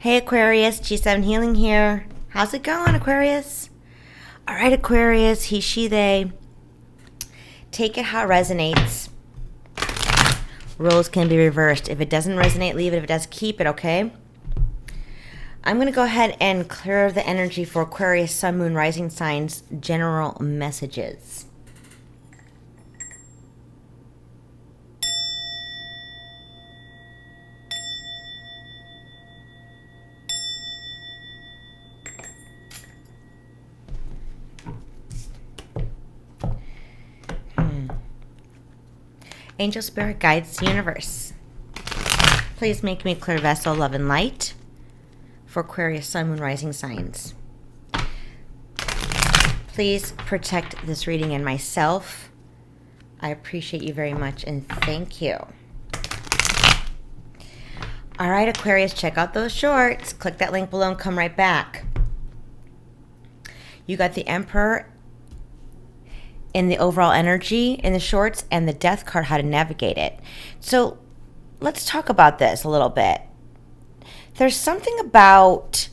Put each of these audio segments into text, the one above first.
Hey Aquarius, G7 Healing here. How's it going, Aquarius? All right, Aquarius, he, she, they. Take it how it resonates. Roles can be reversed. If it doesn't resonate, leave it. If it does, keep it, okay? I'm going to go ahead and clear the energy for Aquarius, Sun, Moon, Rising signs, general messages. Angel, Spirit, Guides, Universe. Please make me a clear vessel, love and light for Aquarius, Sun, Moon, Rising signs. Please protect this reading and myself. I appreciate you very much and thank you. All right, Aquarius, check out those shorts. Click that link below and come right back. You got the Emperor in the overall energy in the shorts and the Death card, how to navigate it. So let's talk about this a little bit. There's something about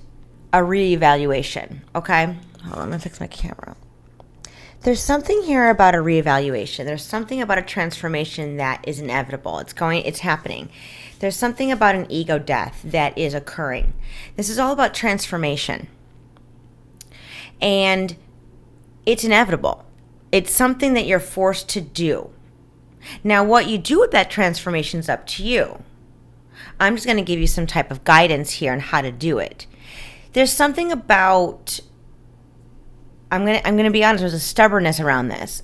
a reevaluation, okay? Hold on, I'm gonna fix my camera. There's something here about a reevaluation. There's something about a transformation that is inevitable. It's happening. There's something about an ego death that is occurring. This is all about transformation. And it's inevitable. It's something that you're forced to do. Now, what you do with that transformation is up to you. I'm just going to give you some type of guidance here on how to do it. There's something about, I'm going to be honest, there's a stubbornness around this.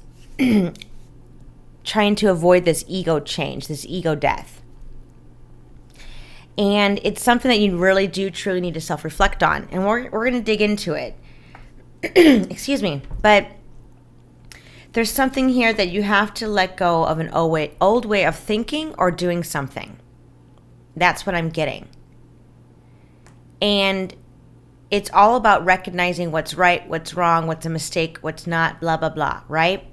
Trying to avoid this ego change, this ego death. And it's something that you really do truly need to self-reflect on. And we're going to dig into it. Excuse me. But there's something here that you have to let go of an old way of thinking or doing something. That's what I'm getting. And it's all about recognizing what's right, what's wrong, what's a mistake, what's not, blah, blah, blah, right?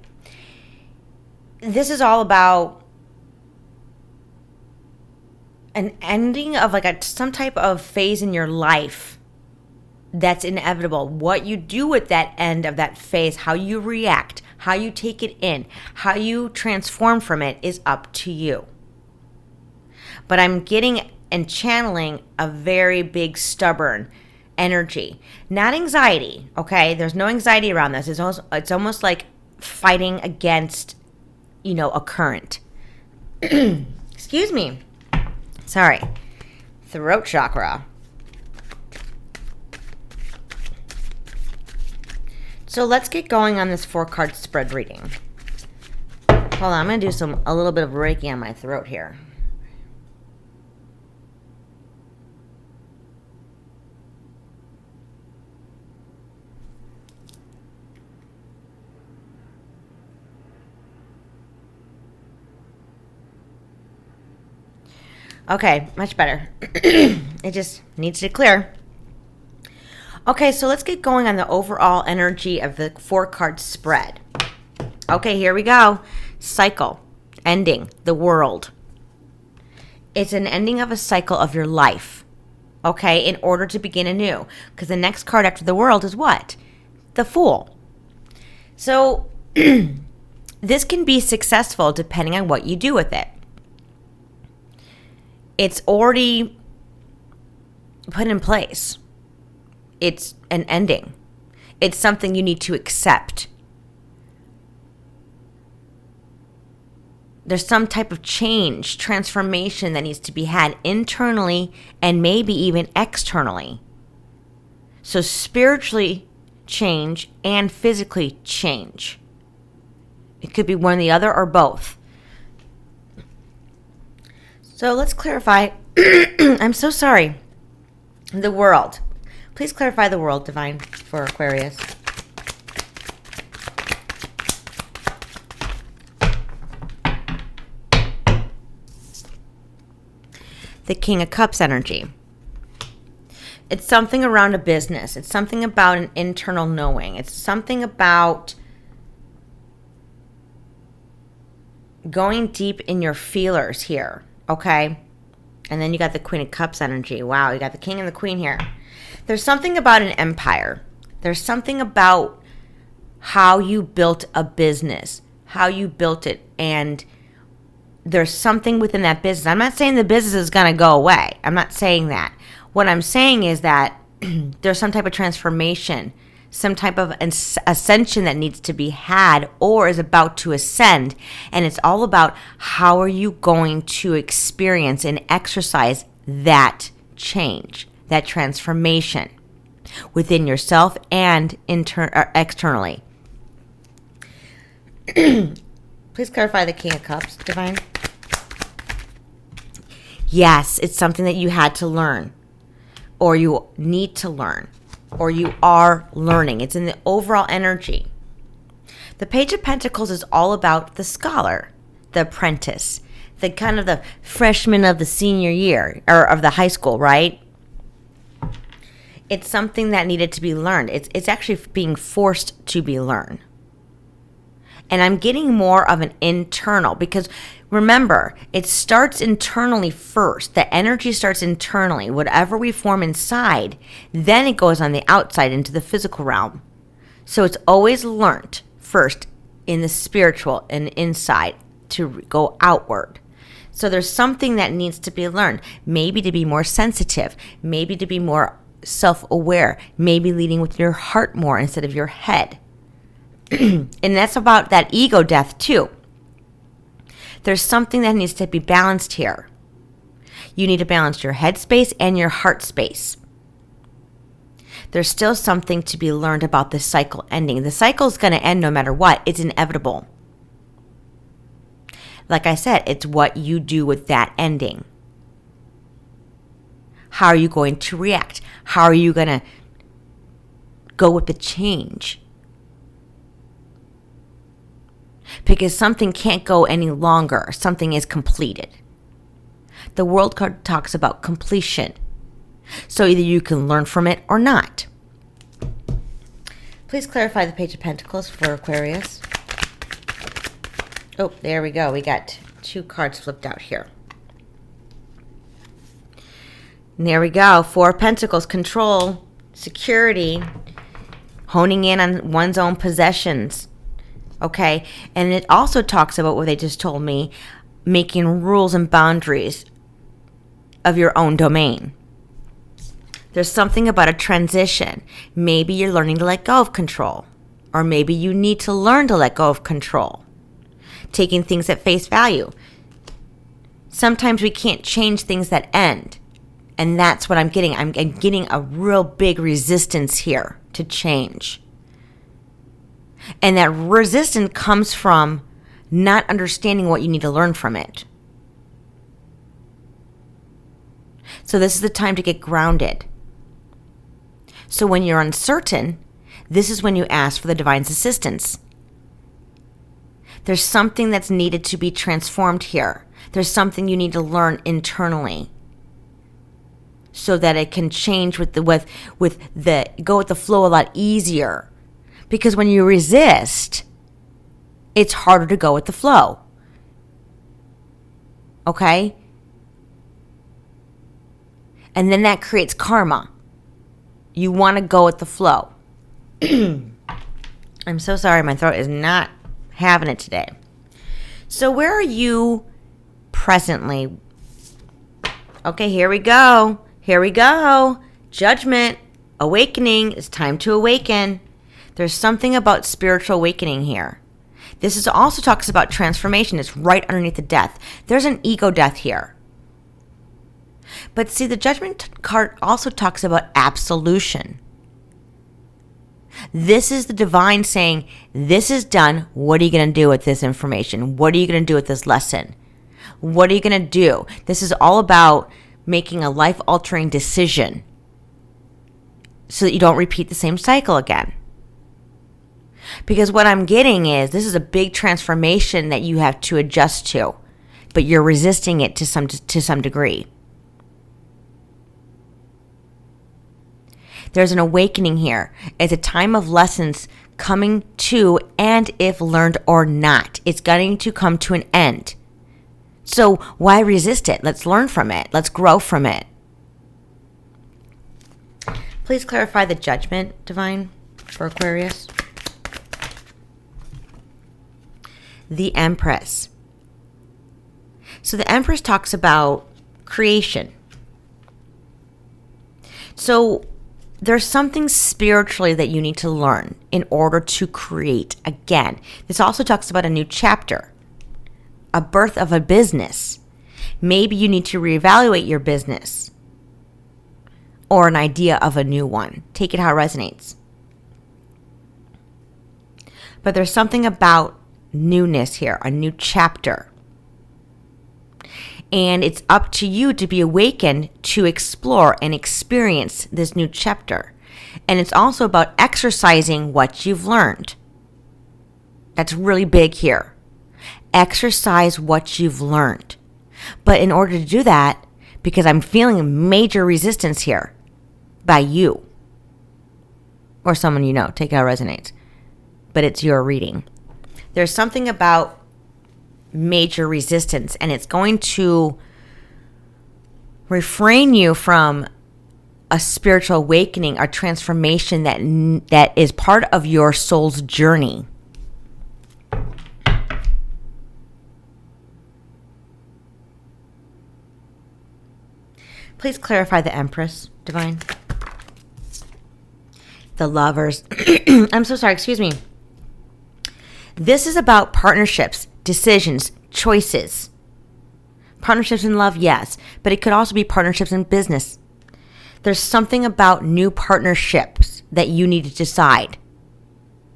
This is all about an ending of like some type of phase in your life that's inevitable. What you do with that end of that phase, how you react, how you take it in, how you transform from it is up to you. But I'm getting and channeling a very big stubborn energy. Not anxiety, okay? There's no anxiety around this. It's almost like fighting against, a current. Excuse me. Sorry. Throat chakra. So let's get going on this 4-card spread reading. Hold on, I'm going to do a little bit of Reiki on my throat here. Okay, much better. It just needs to clear. Okay, so let's get going on the overall energy of the 4-card spread. Okay, here we go. Cycle, ending, the world. It's an ending of a cycle of your life, okay, in order to begin anew. Because the next card after the world is what? The Fool. So this can be successful depending on what you do with it. It's already put in place. It's an ending. It's something you need to accept. There's some type of change, transformation that needs to be had internally and maybe even externally. So spiritually change and physically change. It could be one or the other or both. So let's clarify. I'm so sorry. The world. Please clarify the world, Divine, for Aquarius. The King of Cups energy. It's something around a business. It's something about an internal knowing. It's something about going deep in your feelers here, okay? And then you got the Queen of Cups energy. Wow, you got the King and the Queen here. There's something about an empire. There's something about how you built a business, how you built it, and there's something within that business. I'm not saying the business is going to go away. I'm not saying that. What I'm saying is that there's some type of transformation, some type of ascension that needs to be had or is about to ascend. And it's all about how are you going to experience and exercise that change, that transformation within yourself and externally. Please clarify the King of Cups, Divine. Yes, it's something that you had to learn, or you need to learn, or you are learning. It's in the overall energy. The Page of Pentacles is all about the scholar, the apprentice, the kind of the freshman of the senior year, or of the high school, right? It's something that needed to be learned. It's actually being forced to be learned. And I'm getting more of an internal, because remember, it starts internally first. The energy starts internally. Whatever we form inside, then it goes on the outside into the physical realm. So it's always learned first in the spiritual and inside to go outward. So there's something that needs to be learned. Maybe to be more sensitive. Maybe to be more self-aware. Maybe leading with your heart more instead of your head. And that's about that ego death too. There's something that needs to be balanced here. You need to balance your head space and your heart space. There's still something to be learned about this cycle ending. The cycle is going to end no matter what. It's inevitable. Like I said, it's what you do with that ending. How are you going to react? How are you going to go with the change? Because something can't go any longer. Something is completed. The World card talks about completion. So either you can learn from it or not. Please clarify the Page of Pentacles for Aquarius. Oh, there we go. We got 2 cards flipped out here. And there we go. 4 of Pentacles, control, security, honing in on one's own possessions. Okay, and it also talks about what they just told me, making rules and boundaries of your own domain. There's something about a transition. Maybe you're learning to let go of control, or maybe you need to learn to let go of control. Taking things at face value. Sometimes we can't change things that end, and that's what I'm getting. I'm getting a real big resistance here to change. And that resistance comes from not understanding what you need to learn from it. So this is the time to get grounded. So when you're uncertain, this is when you ask for the divine's assistance. There's something that's needed to be transformed here. There's something you need to learn internally so that it can change go with the flow a lot easier. Because when you resist, it's harder to go with the flow. Okay? And then that creates karma. You want to go with the flow. I'm so sorry, my throat is not having it today. So where are you presently? Okay, here we go. Here we go. Judgment. Awakening. It's time to awaken. There's something about spiritual awakening here. This also talks about transformation. It's right underneath the death. There's an ego death here. But see, the Judgment card also talks about absolution. This is the divine saying, this is done. What are you going to do with this information? What are you going to do with this lesson? What are you going to do? This is all about making a life-altering decision so that you don't repeat the same cycle again. Because what I'm getting is this is a big transformation that you have to adjust to, but you're resisting it to some degree. There's an awakening here. It's a time of lessons coming to, and if learned or not, it's going to come to an end. So why resist it? Let's learn from it. Let's grow from it. Please clarify the judgment, Divine, for Aquarius. The Empress. So the Empress talks about creation. So there's something spiritually that you need to learn in order to create again. This also talks about a new chapter, a birth of a business. Maybe you need to reevaluate your business or an idea of a new one. Take it how it resonates. But there's something about newness here, a new chapter. And it's up to you to be awakened to explore and experience this new chapter. And it's also about exercising what you've learned. That's really big here. Exercise what you've learned. But in order to do that, because I'm feeling major resistance here by you or someone you know, take it how it resonates. But it's your reading. There's something about major resistance, and it's going to refrain you from a spiritual awakening, a transformation that is part of your soul's journey. Please clarify the Empress, Divine. The Lovers. I'm so sorry, excuse me. This is about partnerships, decisions, choices. Partnerships in love, yes, but it could also be partnerships in business. There's something about new partnerships that you need to decide,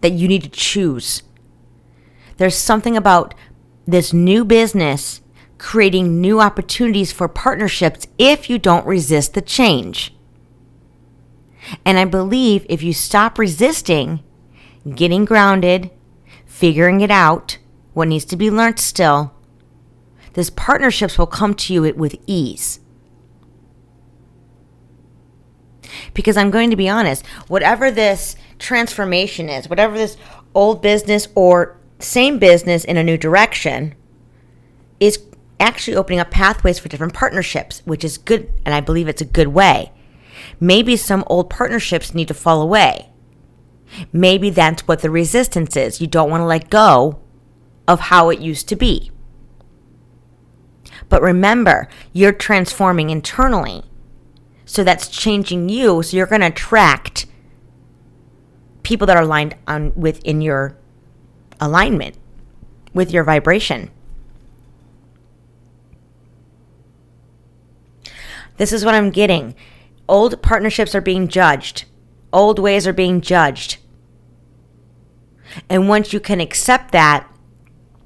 that you need to choose. There's something about this new business creating new opportunities for partnerships if you don't resist the change. And I believe if you stop resisting, getting grounded, figuring it out, what needs to be learned still, these partnerships will come to you with ease. Because I'm going to be honest, whatever this transformation is, whatever this old business or same business in a new direction, is actually opening up pathways for different partnerships, which is good, and I believe it's a good way. Maybe some old partnerships need to fall away. Maybe that's what the resistance is. You don't want to let go of how it used to be. But remember, you're transforming internally. So that's changing you. So you're going to attract people that are aligned within your alignment, with your vibration. This is what I'm getting. Old partnerships are being judged. Old ways are being judged. And once you can accept that,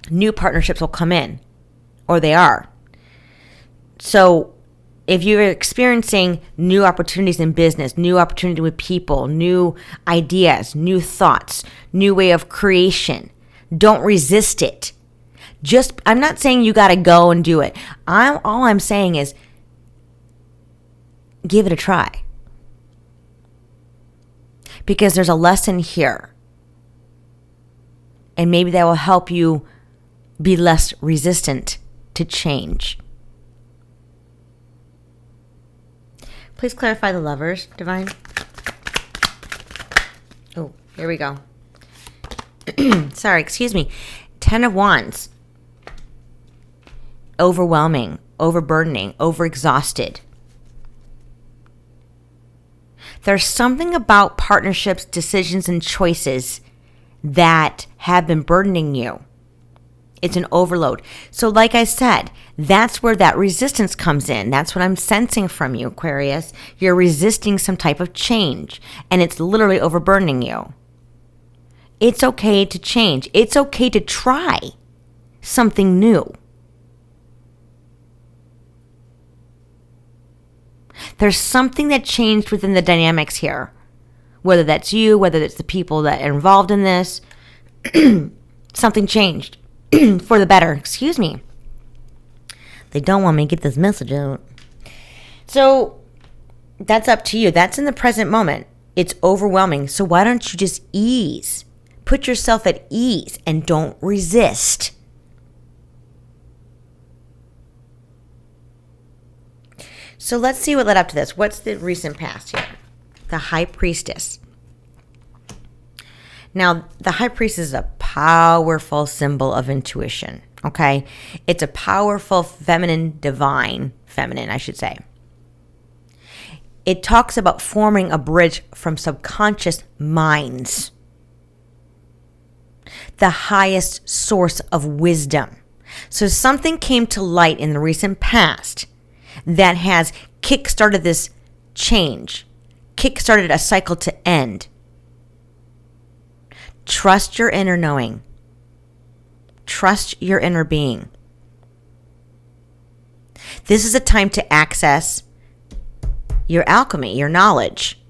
new partnerships will come in, or they are. So if you're experiencing new opportunities in business, new opportunity with people, new ideas, new thoughts, new way of creation, don't resist it. I'm not saying you got to go and do it. All I'm saying is give it a try. Because there's a lesson here. And maybe that will help you be less resistant to change. Please clarify the Lovers, Divine. Oh, here we go. Sorry, excuse me. 10 of Wands. Overwhelming, overburdening, overexhausted. There's something about partnerships, decisions, and choices that have been burdening you. It's an overload. So like I said, that's where that resistance comes in. That's what I'm sensing from you, Aquarius. You're resisting some type of change, and it's literally overburdening you. It's okay to change. It's okay to try something new. There's something that changed within the dynamics here. Whether that's you, whether it's the people that are involved in this, something changed for the better. Excuse me. They don't want me to get this message out. So that's up to you. That's in the present moment. It's overwhelming. So why don't you just ease? Put yourself at ease and don't resist. So let's see what led up to this. What's the recent past here? The High Priestess. Now, the High Priestess is a powerful symbol of intuition, okay? It's a powerful feminine, divine feminine, I should say. It talks about forming a bridge from subconscious minds, the highest source of wisdom. So something came to light in the recent past that has kick-started this change, kick-started a cycle to end. Trust your inner knowing. Trust your inner being. This is a time to access your alchemy, your knowledge.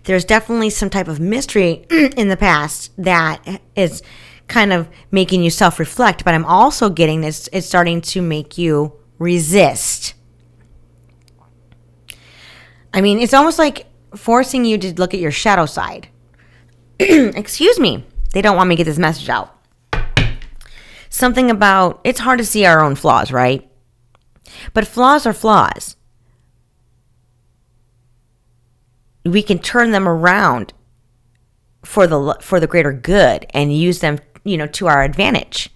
There's definitely some type of mystery in the past that is kind of making you self-reflect, but I'm also getting this, it's starting to make you resist. I mean, it's almost like forcing you to look at your shadow side. Excuse me. They don't want me to get this message out. Something about, it's hard to see our own flaws, right? But flaws are flaws. We can turn them around for the greater good and use them, to our advantage.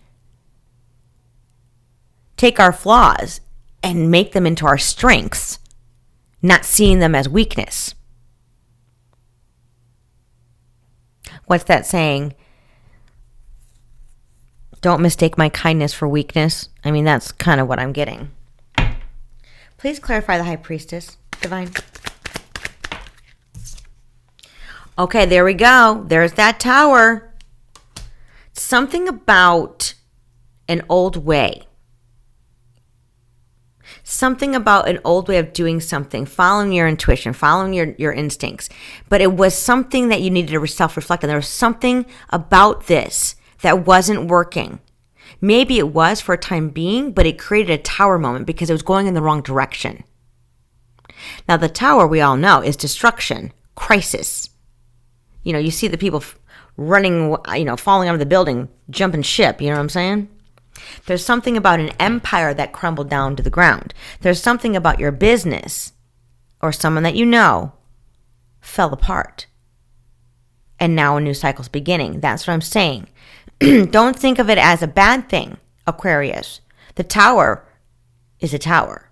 Take our flaws and make them into our strengths, not seeing them as weakness. What's that saying? Don't mistake my kindness for weakness. I mean, that's kind of what I'm getting. Please clarify the High Priestess, Divine. Okay, there we go. There's that Tower. Something about an old way. Something about an old way of doing something, following your intuition, following your instincts. But it was something that you needed to self-reflect on. There was something about this that wasn't working. Maybe it was for a time being, but it created a Tower moment because it was going in the wrong direction. Now, the Tower, we all know, is destruction, crisis. You see the people running, falling out of the building, jumping ship, you know what I'm saying? There's something about an empire that crumbled down to the ground. There's something about your business or someone that you know fell apart. And now a new cycle's beginning. That's what I'm saying. Don't think of it as a bad thing, Aquarius. The Tower is a tower.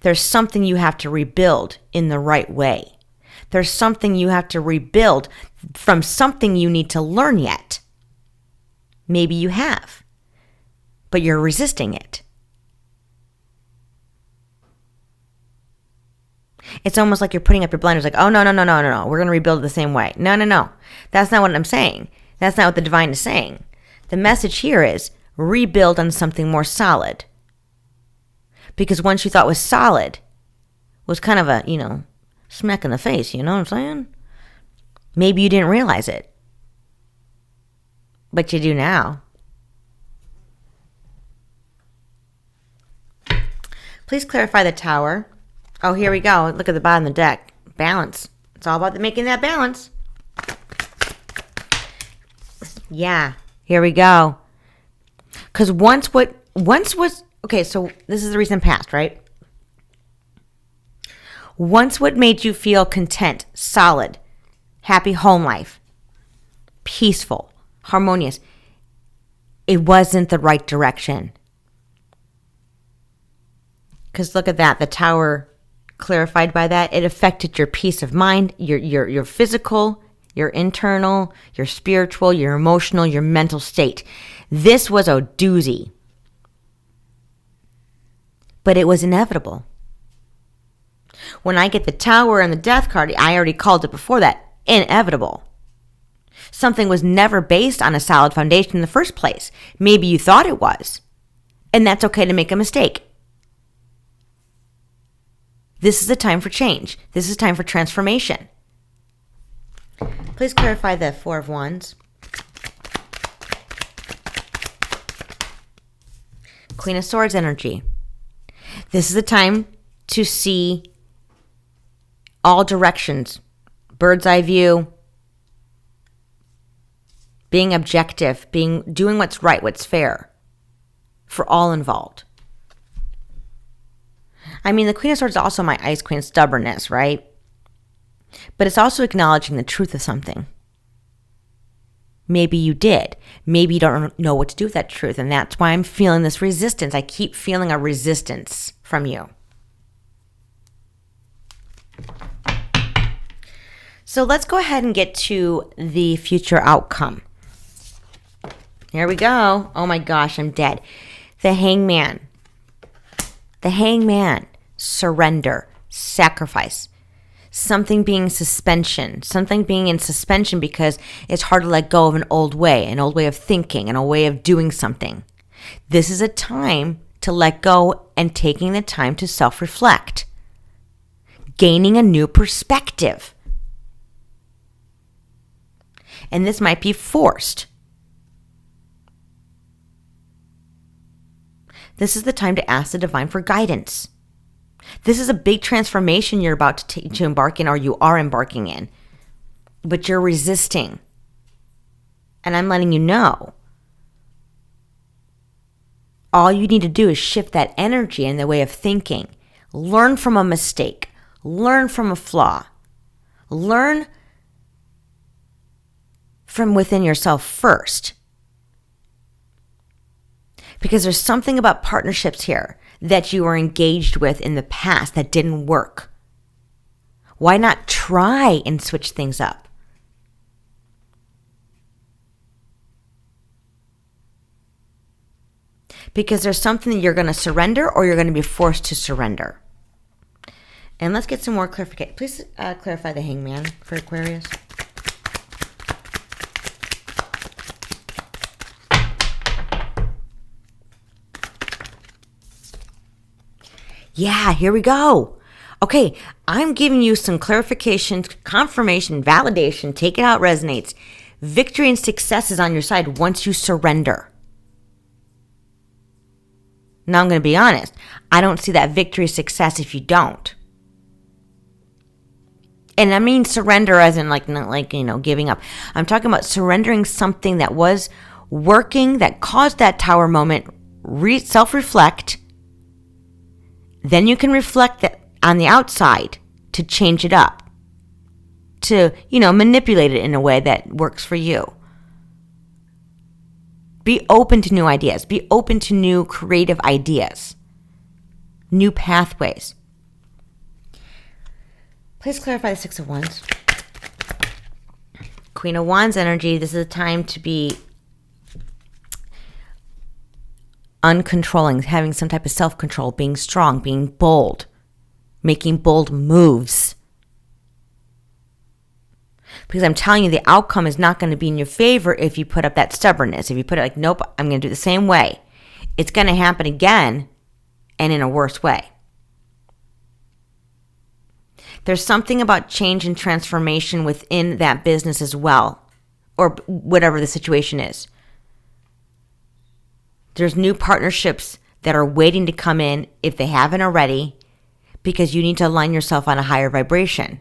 There's something you have to rebuild in the right way. There's something you have to rebuild from something you need to learn yet. Maybe you have, but you're resisting it. It's almost like you're putting up your blinders like, oh, no, we're going to rebuild it the same way. No. That's not what I'm saying. That's not what the divine is saying. The message here is rebuild on something more solid. Because once you thought was solid, was kind of a, smack in the face, you know what I'm saying? Maybe you didn't realize it. But you do now. Please clarify the Tower. Oh, here we go. Look at the bottom of the deck. Balance. It's all about making that balance. Yeah, here we go. Because okay, so this is the recent past, right? Once what made you feel content, solid, happy home life, peaceful, harmonious, it wasn't the right direction. Because look at that, the Tower clarified by that, it affected your peace of mind, your physical, your internal, your spiritual, your emotional, your mental state. This was a doozy. But it was inevitable. When I get the Tower and the Death card, I already called it before that, inevitable. Something was never based on a solid foundation in the first place. Maybe you thought it was. And that's okay to make a mistake. This is a time for change. This is time for transformation. Please clarify the Four of Wands. Queen of Swords energy. This is a time to see all directions, bird's eye view, being objective, doing what's right, what's fair for all involved. I mean, the Queen of Swords is also my Ice Queen, stubbornness, right? But it's also acknowledging the truth of something. Maybe you did. Maybe you don't know what to do with that truth. And that's why I'm feeling this resistance. I keep feeling a resistance from you. So let's go ahead and get to the future outcome. Here we go. Oh my gosh, I'm dead. The Hangman. The Hangman. Surrender. Sacrifice. Something being suspension. Something being in suspension because it's hard to let go of an old way of thinking, and a way of doing something. This is a time to let go and taking the time to self-reflect. Gaining a new perspective. And this might be forced. This is the time to ask the divine for guidance. This is a big transformation you're about to embark in, or you are embarking in. But you're resisting. And I'm letting you know. All you need to do is shift that energy in the way of thinking. Learn from a mistake. Learn from a flaw. Learn from within yourself first. Because there's something about partnerships here that you were engaged with in the past that didn't work. Why not try and switch things up? Because there's something that you're going to surrender, or you're going to be forced to surrender. And let's get some more clarification. Please clarify the Hangman for Aquarius. Yeah, here we go. Okay, I'm giving you some clarification, confirmation, validation. Take it how it resonates. Victory and success is on your side once you surrender. Now, I'm going to be honest. I don't see that victory success if you don't. And I mean surrender as in not giving up. I'm talking about surrendering something that was working, that caused that tower moment. Self-reflect. Then you can reflect that on the outside to change it up. To, manipulate it in a way that works for you. Be open to new ideas. Be open to new creative ideas. New pathways. Please clarify the Six of Wands. Queen of Wands energy. This is a time to be uncontrolling, having some type of self-control, being strong, being bold, making bold moves. Because I'm telling you, the outcome is not going to be in your favor if you put up that stubbornness. If you put it nope, I'm going to do it the same way. It's going to happen again, and in a worse way. There's something about change and transformation within that business as well, or whatever the situation is. There's new partnerships that are waiting to come in if they haven't already, because you need to align yourself on a higher vibration.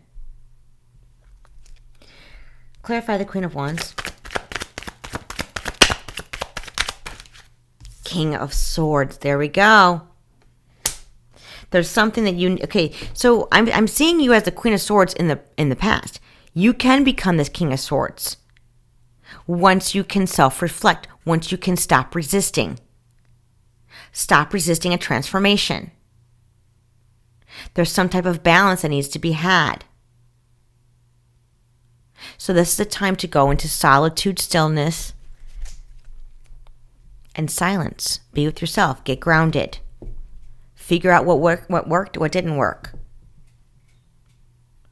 Clarify the Queen of Wands. King of Swords. There we go. There's something that okay, so I'm seeing you as the Queen of Swords in the past. You can become this King of Swords once you can self-reflect, once you can stop resisting. Stop resisting a transformation. There's some type of balance that needs to be had. So this is the time to go into solitude, stillness, and silence. Be with yourself. Get grounded. Figure out what worked, what didn't work.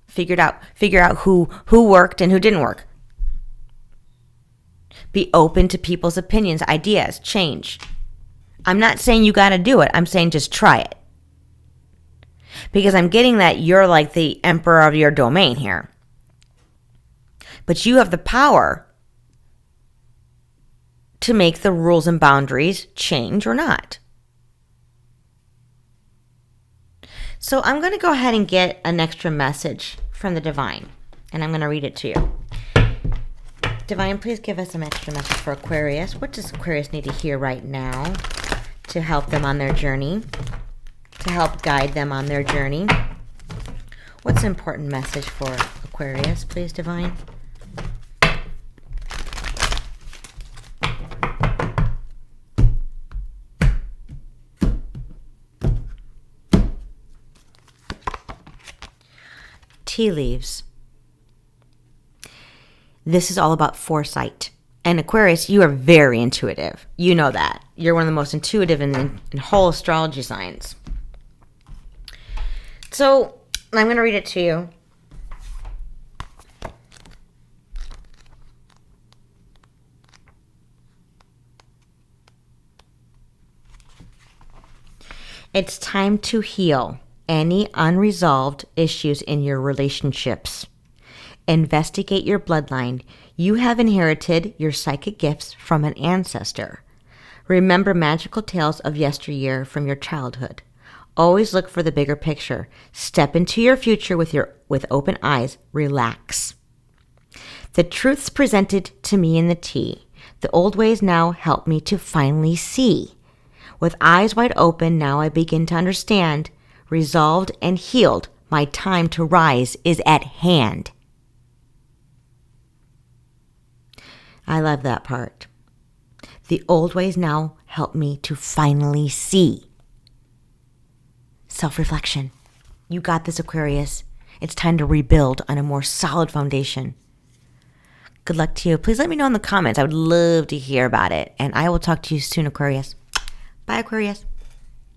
Figure out who worked and who didn't work. Be open to people's opinions, ideas, change. I'm not saying you got to do it. I'm saying just try it. Because I'm getting that you're like the emperor of your domain here. But you have the power to make the rules and boundaries change or not. So I'm going to go ahead and get an extra message from the divine. And I'm going to read it to you. Divine, please give us some extra message for Aquarius. What does Aquarius need to hear right now to help them on their journey? to help guide them on their journey. What's an important message for Aquarius, please, Divine? Tea leaves. This is all about foresight. And Aquarius, you are very intuitive. You know that. You're one of the most intuitive in whole astrology signs. So I'm going to read it to you. It's time to heal any unresolved issues in your relationships. Investigate your bloodline. You have inherited your psychic gifts from an ancestor. Remember magical tales of yesteryear from your childhood. Always look for the bigger picture. Step into your future with open eyes. Relax. The truths presented to me in the tea. The old ways now help me to finally see. With eyes wide open, now I begin to understand. Resolved and healed, my time to rise is at hand. I love that part. The old ways now help me to finally see. Self-reflection. You got this, Aquarius. It's time to rebuild on a more solid foundation. Good luck to you. Please let me know in the comments. I would love to hear about it. And I will talk to you soon, Aquarius. Bye, Aquarius.